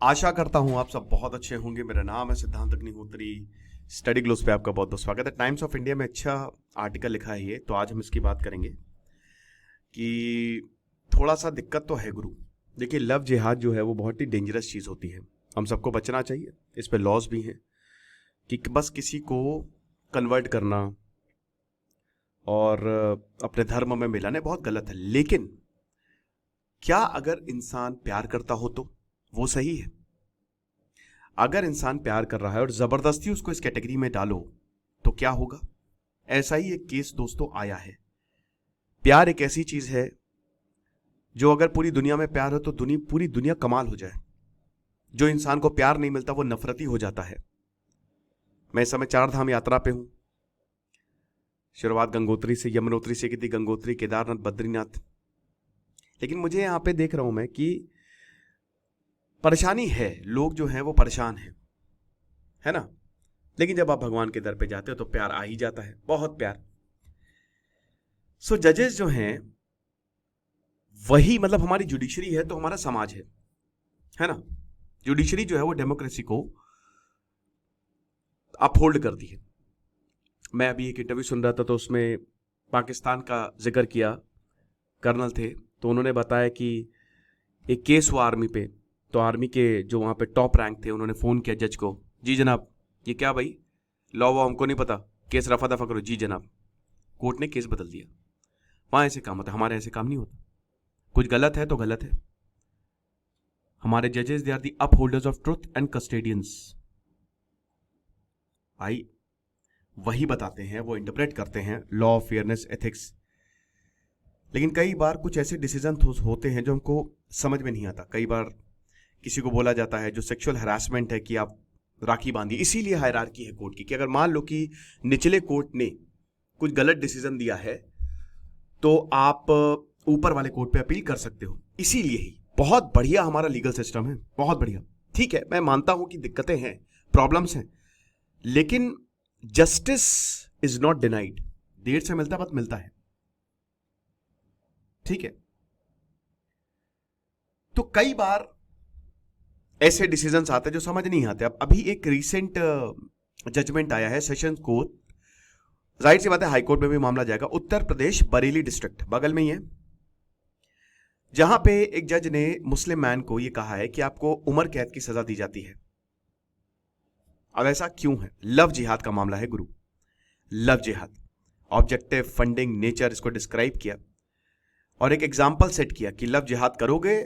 आशा करता हूं आप सब बहुत अच्छे होंगे। मेरा नाम है सिद्धांत अग्निहोत्री। स्टडी ग्लोस पे आपका बहुत बहुत स्वागत है। टाइम्स ऑफ इंडिया में अच्छा आर्टिकल लिखा है ये, तो आज हम इसकी बात करेंगे कि थोड़ा सा दिक्कत तो है गुरु। देखिए, लव जिहाद जो है वो बहुत ही डेंजरस चीज़ होती है, हम सबको बचना चाहिए। इस पे लॉज भी हैं कि बस किसी को कन्वर्ट करना और अपने धर्म में मिलाना बहुत गलत है। लेकिन क्या अगर इंसान प्यार करता हो तो वो सही है? अगर इंसान प्यार कर रहा है और जबरदस्ती उसको इस कैटेगरी में डालो तो क्या होगा? ऐसा ही एक केस दोस्तों आया है। प्यार एक ऐसी चीज है जो अगर पूरी दुनिया में प्यार हो तो पूरी दुनिया कमाल हो जाए। जो इंसान को प्यार नहीं मिलता वो नफरती हो जाता है। मैं इस समय 4 धाम यात्रा पे हूं। शुरुआत गंगोत्री से, यमुनोत्री से की थी, गंगोत्री, केदारनाथ, बद्रीनाथ। लेकिन मुझे यहां पे देख रहा हूं मैं कि परेशानी है, लोग जो हैं वो परेशान हैं, है ना। लेकिन जब आप भगवान के दर पे जाते हो तो प्यार आ ही जाता है, बहुत प्यार। सो जजेस जो हैं वही, मतलब हमारी जुडिशरी है तो हमारा समाज है ना। जुडिशरी जो है वो डेमोक्रेसी को अपहोल्ड करती है। मैं अभी एक इंटरव्यू सुन रहा था तो उसमें पाकिस्तान का जिक्र किया, कर्नल थे, तो उन्होंने बताया कि एक केस हुआ आर्मी पे, तो आर्मी के जो वहां पे टॉप रैंक थे उन्होंने फोन किया जज को, जी जनाब ये क्या भाई, लॉ वो हमको नहीं पता, केस रफा दफा करो। जी जनाब। कोर्ट ने केस बदल दिया। वहां ऐसे काम होता है, हमारे ऐसे काम नहीं होता। कुछ गलत है तो गलत है। हमारे जजेस they are the upholders of truth and custodians. भाई वही बताते हैं, वो इंटरप्रेट करते हैं लॉ, फेयरनेस, एथिक्स। लेकिन कई बार कुछ ऐसे डिसीजन होते हैं जो हमको समझ में नहीं आता। कई बार किसी को बोला जाता है जो सेक्सुअल हरासमेंट है कि आप राखी बांधिए। इसीलिए हायरार्की है कोर्ट की कि अगर मान लो कि निचले कोर्ट ने कुछ गलत डिसीजन दिया है तो आप ऊपर वाले कोर्ट पे अपील कर सकते हो। इसीलिए ही बहुत बढ़िया हमारा लीगल सिस्टम है, बहुत बढ़िया। ठीक है, मैं मानता हूं कि दिक्कतें हैं, प्रॉब्लम्स हैं, लेकिन जस्टिस इज नॉट डिनाइड। देर से मिलता बट मिलता है, ठीक है। तो कई बार ऐसे डिसीजंस आते हैं जो समझ नहीं आते। अब अभी एक रीसेंट जजमेंट आया है सेशन कोर्ट, जाहिर सी बात है हाई कोर्ट में भी मामला जाएगा। उत्तर प्रदेश बरेली डिस्ट्रिक्ट बगल में ही है, जहां पे एक जज ने मुस्लिम मैन को यह कहा है कि आपको उम्र कैद की सजा दी जाती है। अब ऐसा क्यों है? लव जिहाद का मामला है गुरु। लव जिहाद, ऑब्जेक्टिव, फंडिंग, नेचर, इसको डिस्क्राइब किया और एक एग्जाम्पल सेट किया कि लव जिहाद करोगे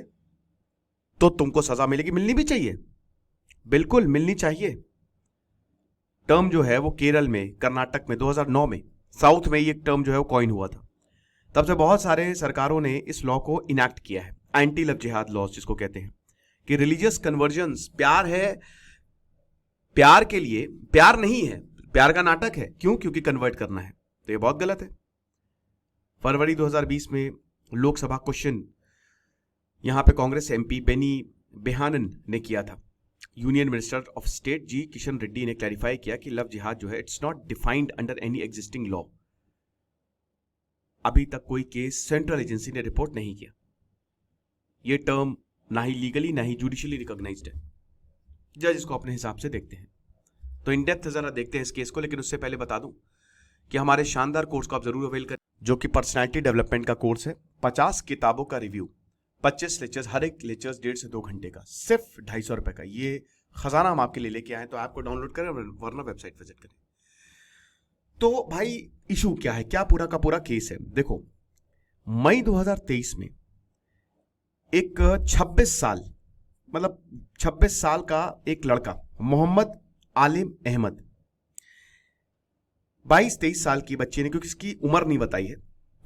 तो तुमको सजा मिलेगी। मिलनी भी चाहिए, बिल्कुल मिलनी चाहिए। टर्म जो है वो केरल में, कर्नाटक में 2009 में, साउथ में ये टर्म जो है वो कॉइन हुआ था। तब से बहुत सारे सरकारों ने इस लॉ को इनैक्ट किया है, एंटी लव जिहाद लॉ जिसको कहते हैं, कि रिलीजियस कन्वर्जन्स, प्यार है, प्यार के लिए प्यार नहीं है, प्यार का नाटक है। क्यों? क्योंकि कन्वर्ट करना है, तो ये बहुत गलत है। फरवरी 2020 में लोकसभा क्वेश्चन यहां पे कांग्रेस एमपी बेनी बेहानन ने किया था। यूनियन मिनिस्टर ऑफ स्टेट जी किशन रेड्डी ने क्लैरिफाई किया कि लव जिहाद जो है it's not defined under any existing law. अभी तक कोई केस सेंट्रल एजेंसी ने रिपोर्ट नहीं किया। ये टर्म ना ही लीगली ना ही जुडिशियली रिकॉग्नाइज्ड है। जज इसको अपने हिसाब से देखते हैं। तो इन डेप्थ जरा देखते हैं इस केस को। लेकिन उससे पहले बता दूं कि हमारे शानदार कोर्स को आप जरूर अवेल करें, जो कि पर्सनैलिटी डेवलपमेंट का कोर्स है। 50 किताबों का रिव्यू, 25 लेक्चर्स, हर एक लेक्चर्स 1.5 से 2 घंटे का, सिर्फ 250 रुपए का। ये खजाना हम आपके लिए लेके आए, तो ऐप को डाउनलोड करें वरना वेबसाइट विजिट करें। तो भाई इशू क्या है, क्या पूरा का पूरा केस है? देखो, मई 2023 में एक 26 साल, मतलब 26 साल का एक लड़का, मोहम्मद आलिम अहमद, 22-23 साल की बच्ची ने, क्योंकि इसकी उम्र नहीं बताई है,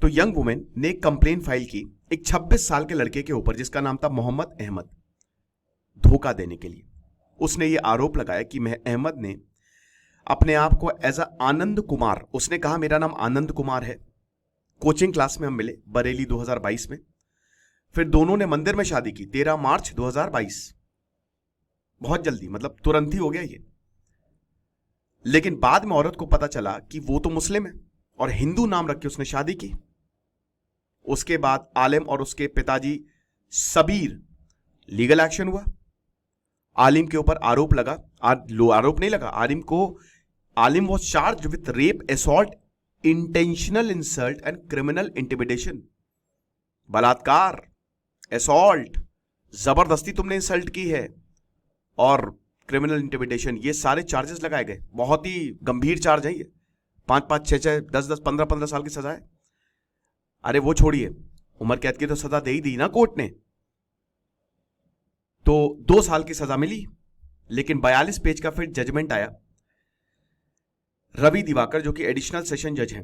तो यंग वुमेन ने एक कंप्लेन फाइल की एक 26 साल के लड़के के ऊपर जिसका नाम था मोहम्मद अहमद, धोखा देने के लिए। उसने ये आरोप लगाया कि अहमद ने अपने आप को एज अ आनंद कुमार, उसने कहा मेरा नाम आनंद कुमार है, कोचिंग क्लास में हम मिले बरेली 2022 में, फिर दोनों ने मंदिर में शादी की 13 मार्च 2022, बहुत जल्दी, मतलब तुरंत ही हो गया ये। लेकिन बाद में औरत को पता चला कि वो तो मुस्लिम है और हिंदू नाम रख के उसने शादी की। उसके बाद आलिम और उसके पिताजी सबीर लीगल एक्शन हुआ आलिम के ऊपर आरोप लगा, आरोप नहीं लगा, आलिम was charge with rape, assault, intentional insult and criminal intimidation. बलात्कार, असॉल्ट, जबरदस्ती तुमने इंसल्ट की है, और क्रिमिनल इंटिमिडेशन, ये सारे चार्जेस लगाए गए। बहुत ही गंभीर चार्ज है ये। 5-5, 6-6, 10-10, 15-15 साल की सजा है। अरे वो छोड़िए, उम्र कैद की तो सजा दे ही दी ना कोर्ट ने, तो 2 साल की सजा मिली। लेकिन 42 पेज का फिर जजमेंट आया। रवि दिवाकर जो कि एडिशनल सेशन जज हैं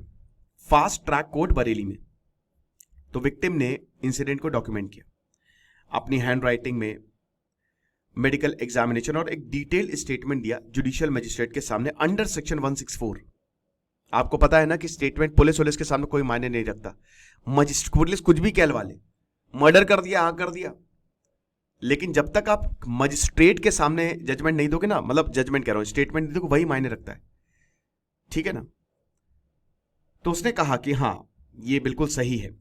फास्ट ट्रैक कोर्ट बरेली में, तो विक्टिम ने इंसिडेंट को डॉक्यूमेंट किया अपनी हैंड राइटिंग में, मेडिकल एग्जामिनेशन और एक डिटेल स्टेटमेंट दिया जुडिशियल मजिस्ट्रेट के सामने अंडर सेक्शन 164। आपको पता है ना कि स्टेटमेंट पुलिस के सामने कोई मायने नहीं रखता। पुलिस कुछ भी कहलवा ले, मर्डर कर दिया, हाँ कर दिया, लेकिन जब तक आप मजिस्ट्रेट के सामने जजमेंट नहीं दोगे ना, मतलब जजमेंट कह रहा हूं, स्टेटमेंट नहीं दोगे, वही मायने रखता है, ठीक है ना। तो उसने कहा कि हां ये बिल्कुल सही है,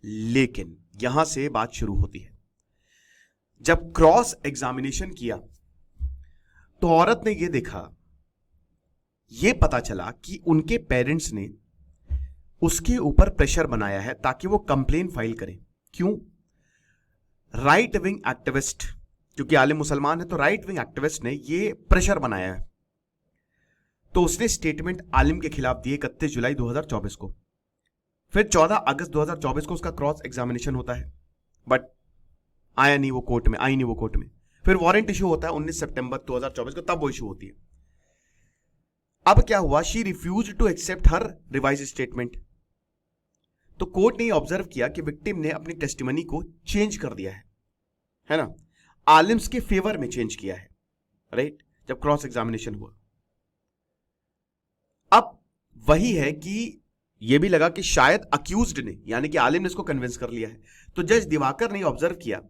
लेकिन यहां से बात शुरू होती है। जब क्रॉस एग्जामिनेशन किया तो औरत ने यह देखा, यह पता चला कि उनके पेरेंट्स ने उसके ऊपर प्रेशर बनाया है ताकि वो कंप्लेन फाइल करे। क्यों? राइट विंग एक्टिविस्ट, क्योंकि आलिम मुसलमान है, तो राइट विंग एक्टिविस्ट ने ये प्रेशर बनाया है। तो उसने स्टेटमेंट आलिम के खिलाफ दिए 31 जुलाई 2024 को। फिर 14 अगस्त 2024 को उसका क्रॉस एग्जामिनेशन होता है, बट आई नहीं वो कोर्ट में। फिर वारंट इशू होता है 19 सितंबर 2024 को, तब वो इशू होती है। अब क्या हुआ? She refuse to accept her revise statement. तो कोर्ट ने यह ऑब्जर्व किया कि विक्टिम ने अपनी टेस्टिमनी को चेंज कर दिया है ना, आलिम्स के फेवर में चेंज किया है, राइट, जब क्रॉस एग्जामिनेशन हुआ। अब वही है कि यह भी लगा कि शायद अक्यूज्ड ने, यानी कि आलिम ने इसको कन्विंस कर लिया है। तो जज दिवाकर ने ऑब्जर्व किया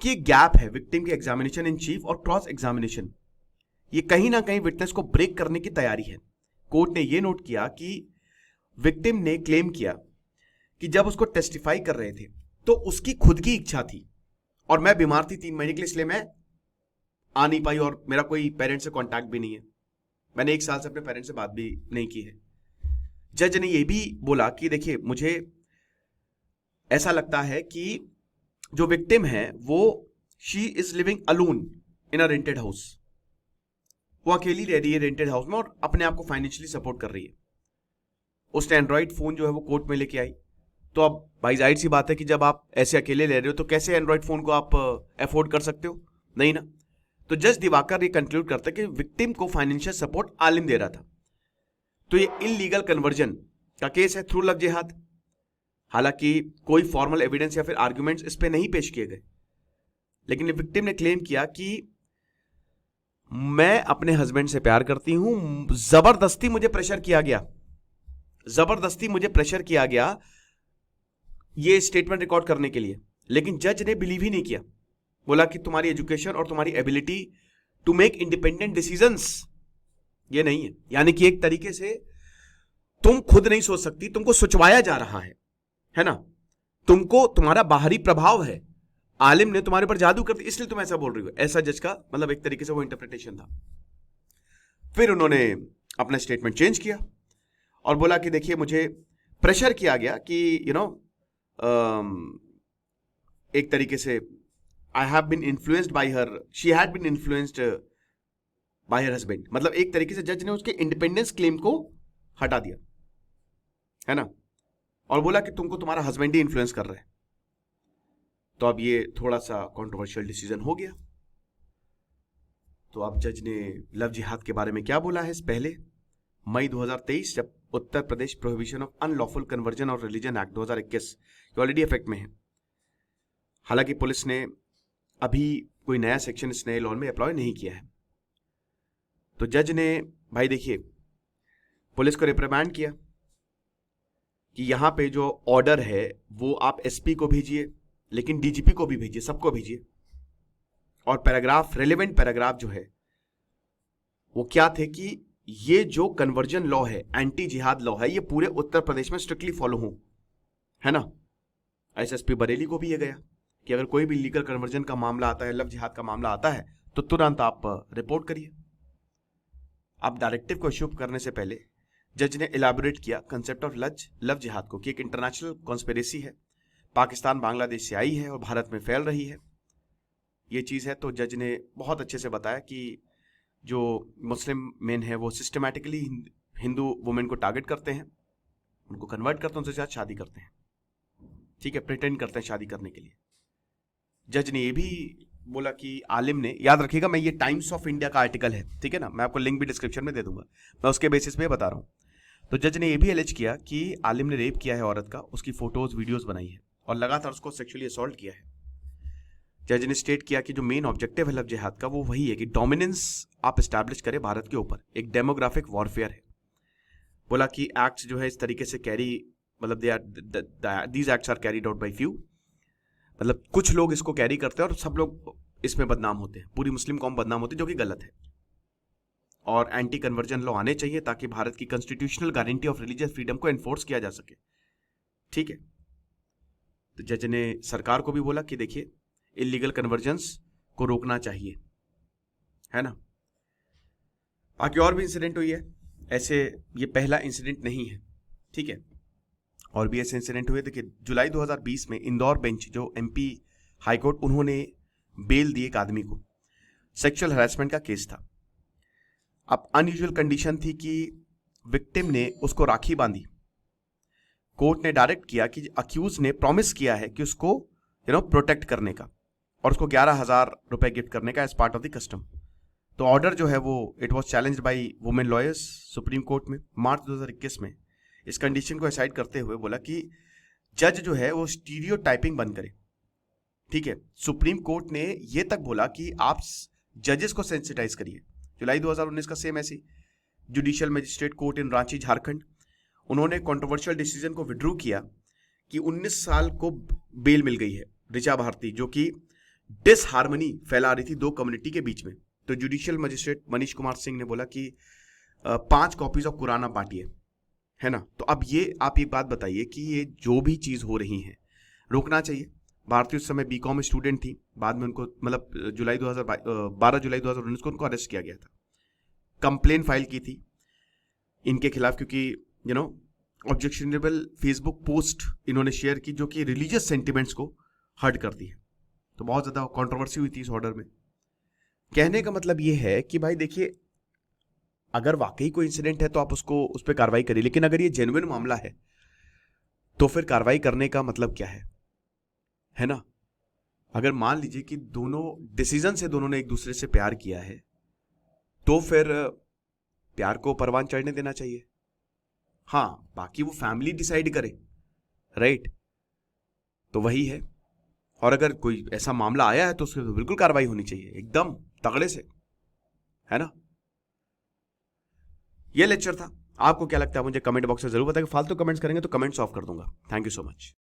कि एक गैप है विक्टिम के एग्जामिनेशन इन चीफ और क्रॉस एग्जामिनेशन, ये कहीं ना कहीं विटनेस को ब्रेक करने की तैयारी है। कोर्ट ने यह नोट किया कि विक्टिम ने क्लेम किया कि जब उसको टेस्टिफाई कर रहे थे तो उसकी खुद की इच्छा थी, और मैं बीमार थी 3 महीने के लिए, इसलिए मैं आ नहीं पाई, और मेरा कोई पेरेंट से कांटेक्ट भी नहीं है, मैंने 1 साल से अपने पेरेंट से बात भी नहीं की है। जज ने यह भी बोला कि देखिए, मुझे ऐसा लगता है कि जो विक्टिम है वो she is living alone in a rented house, वो अकेली रह रही है रेंटेड हाउस में और अपने आप को फाइनेंशियली सपोर्ट कर रही है। उसने एंड्रॉइड फोन जो है वो कोर्ट में लेके आई। तो अब भाई जाहिर सी बात है कि जब आप ऐसे अकेले ले रहे हो तो कैसे एंड्रॉइड फोन को आप अफोर्ड कर सकते हो? नहीं ना। तो जज दिवाकर ये कंक्लूड करता है कि विक्टिम को फाइनेंशियल सपोर्ट आलिम दे रहा था, तो ये इलीगल कन्वर्जन का केस है थ्रू लव जिहाद। हालांकि कोई फॉर्मल एविडेंस या फिर आर्ग्यूमेंट्स इस पे नहीं पेश किए गए, लेकिन विक्टिम ने क्लेम किया कि मैं अपने हस्बैंड से प्यार करती हूं, जबरदस्ती मुझे प्रेशर किया गया ये स्टेटमेंट रिकॉर्ड करने के लिए। लेकिन जज ने बिलीव ही नहीं किया, बोला कि तुम्हारी एजुकेशन और तुम्हारी ability to make independent decisions ये नहीं है, यानी कि एक तरीके से तुम खुद नहीं सोच सकती, तुमको सोचवाया जा रहा है ना, तुमको तुम्हारा बाहरी प्रभाव है, आलिम ने तुम्हारे पर जादू कर दिया इसलिए तुम ऐसा बोल रही हो। ऐसा जज का मतलब एक तरीके से वो इंटरप्रिटेशन था। फिर उन्होंने अपना स्टेटमेंट चेंज किया और बोला कि देखिए, मुझे प्रेशर किया गया कि एक तरीके से I have been influenced by her, she had been influenced by her husband. मतलब एक तरीके से जज ने उसके इंडिपेंडेंस क्लेम को हटा दिया, है ना, और बोला कि तुमको तुम्हारा हस्बैंड ही इन्फ्लुएंस कर रहा है। तो अब ये थोड़ा सा कंट्रोवर्शियल डिसीजन हो गया। तो अब जज ने लव जिहाद के बारे में क्या बोला है? पहले मई 2023, जब Uttar Pradesh prohibition of unlawful conversion और रिलीजन एक्ट 2021 ऑलरेडी इफेक्ट में है। हालांकि पुलिस ने अभी कोई नया सेक्शन इस नए लॉ में अप्लाई नहीं किया है। तो जज ने भाई देखिए पुलिस को रिप्रिमांड किया कि यहां पे जो ऑर्डर है वो आप एसपी को भेजिए, लेकिन डीजीपी को भी भेजिए, सबको भेजिए। और पैराग्राफ, रेलेवेंट पैराग्राफ जो है वो क्या थे कि ये जो कन्वर्जन लॉ है, एंटी जिहाद लॉ है, ये पूरे उत्तर प्रदेश में स्ट्रिक्टली फॉलो हो, है ना। एसएसपी बरेली को भी ये गया कि अगर कोई भी लीगल कन्वर्जन का मामला आता है, लव जिहाद का मामला आता है, तो तुरंत आप रिपोर्ट करिए। आप डायरेक्टिव को इश्यू करने से पहले जज ने इलाबोरेट किया कंसेप्ट ऑफ लव जिहाद को, कि एक इंटरनेशनल कॉन्स्पिरेसी है, पाकिस्तान बांग्लादेश से आई है और भारत में फैल रही है, ये चीज़ है। तो जज ने बहुत अच्छे से बताया कि जो मुस्लिम मेन है वो सिस्टमैटिकली हिंदू वुमेन को टारगेट करते हैं, उनको कन्वर्ट करते हैं, उनसे साथ शादी करते हैं, ठीक है, प्रिटेंड करते हैं शादी करने के लिए। जज ने ये भी बोला कि आलिम ने, याद रखिएगा मैं ये टाइम्स ऑफ इंडिया का आर्टिकल है, ठीक है ना, मैं आपको लिंक भी डिस्क्रिप्शन में दे दूंगा, मैं उसके बेसिस पे बता रहा हूँ। तो जज ने ये भी एलिज किया कि आलिम ने रेप किया है औरत का, उसकी फोटोज वीडियोज बनाई है और लगातार उसको सेक्सुअली असॉल्ट किया है। जज ने स्टेट किया कि जो मेन ऑब्जेक्टिव है लव जिहाद का वो वही है कि डोमिनेंस आप एस्टैब्लिश करें भारत के ऊपर, एक डेमोग्राफिक वॉरफेयर है। बोला कि एक्ट्स जो है इस तरीके से कैरी, मतलब these acts are carried out by few, मतलब कुछ लोग इसको कैरी करते हैं और सब लोग इसमें बदनाम होते हैं, पूरी मुस्लिम कौम बदनाम होती है, जो कि गलत है। और एंटी कन्वर्जन लॉ आने चाहिए ताकि भारत की constitutional guarantee of religious freedom को एनफोर्स किया जा सके, ठीक है। तो जज ने सरकार को भी बोला कि देखिए इलीगल कन्वर्जेंस को रोकना चाहिए, है ना। बाकी और भी इंसिडेंट हुई है ऐसे, ये पहला इंसिडेंट नहीं है, ठीक है, और भी ऐसे इंसिडेंट हुए। देखिए जुलाई 2020 में इंदौर बेंच, जो एमपी हाई कोर्ट, उन्होंने बेल दी एक आदमी को, सेक्सुअल हरासमेंट का केस था। अब अनयूजुअल कंडीशन थी कि विक्टिम ने उसको राखी बांधी। कोर्ट ने डायरेक्ट किया कि अक्यूज ने प्रॉमिस किया है कि उसको प्रोटेक्ट करने का और उसको 11,000 रुपए गिफ्ट करने का as part of the custom. तो ऑर्डर जो है वो it was challenged by women lawyers supreme court में मार्च 2021 में। इस कंडीशन को असाइड करते हुए बोला कि जज जो है वो स्टीरियोटाइपिंग बंद करे, ठीक है। सुप्रीम कोर्ट ने ये तक बोला कि आप जजेस को सेंसिटाइज करिए। जुलाई 2019 का सेम ऐसी जुडिशियल मजिस्ट्रेट कोर्ट इन रांची झारखंड, उन्होंने कंट्रोवर्शियल डिसीजन को विड्रू किया कि 19 साल को बेल मिल गई है ऋचा भारती, जो कि डिसहार्मनी फैला रही थी दो कम्युनिटी के बीच में। तो जुडिशियल मजिस्ट्रेट मनीष कुमार सिंह ने बोला कि 5 कॉपीज ऑफ कुरान आप बांटिए, है ना। तो अब ये आप एक बात बताइए कि ये जो भी चीज हो रही है रोकना चाहिए। भारती उस समय बीकॉम स्टूडेंट थी, बाद में उनको मतलब 12 जुलाई 2019 को उनको अरेस्ट किया गया था। कंप्लेन फाइल की थी इनके खिलाफ क्योंकि ऑब्जेक्शनेबल फेसबुक पोस्ट इन्होंने शेयर की जो कि रिलीजियस सेंटिमेंट्स को हर्ट करती है। तो बहुत ज्यादा कंट्रोवर्सी हुई थी इस ऑर्डर में। कहने का मतलब ये है कि भाई देखिए, अगर वाकई कोई इंसिडेंट है तो आप उसको उस पर कार्रवाई करिए, लेकिन अगर ये जेन्युइन मामला है तो फिर कार्रवाई करने का मतलब क्या है ना। अगर मान लीजिए कि दोनों डिसीजन से दोनों ने एक दूसरे से प्यार किया है तो फिर प्यार को परवान चढ़ने देना चाहिए। हाँ, बाकी वो फैमिली डिसाइड करे, राइट। तो वही है। और अगर कोई ऐसा मामला आया है तो उसकी तो बिल्कुल कार्रवाई होनी चाहिए, एकदम तगड़े से, है ना। ये लेक्चर था। आपको क्या लगता है मुझे कमेंट बॉक्स में जरूर बताइए। फालतू कमेंट्स करेंगे तो कमेंट्स ऑफ कर दूंगा। Thank you so much.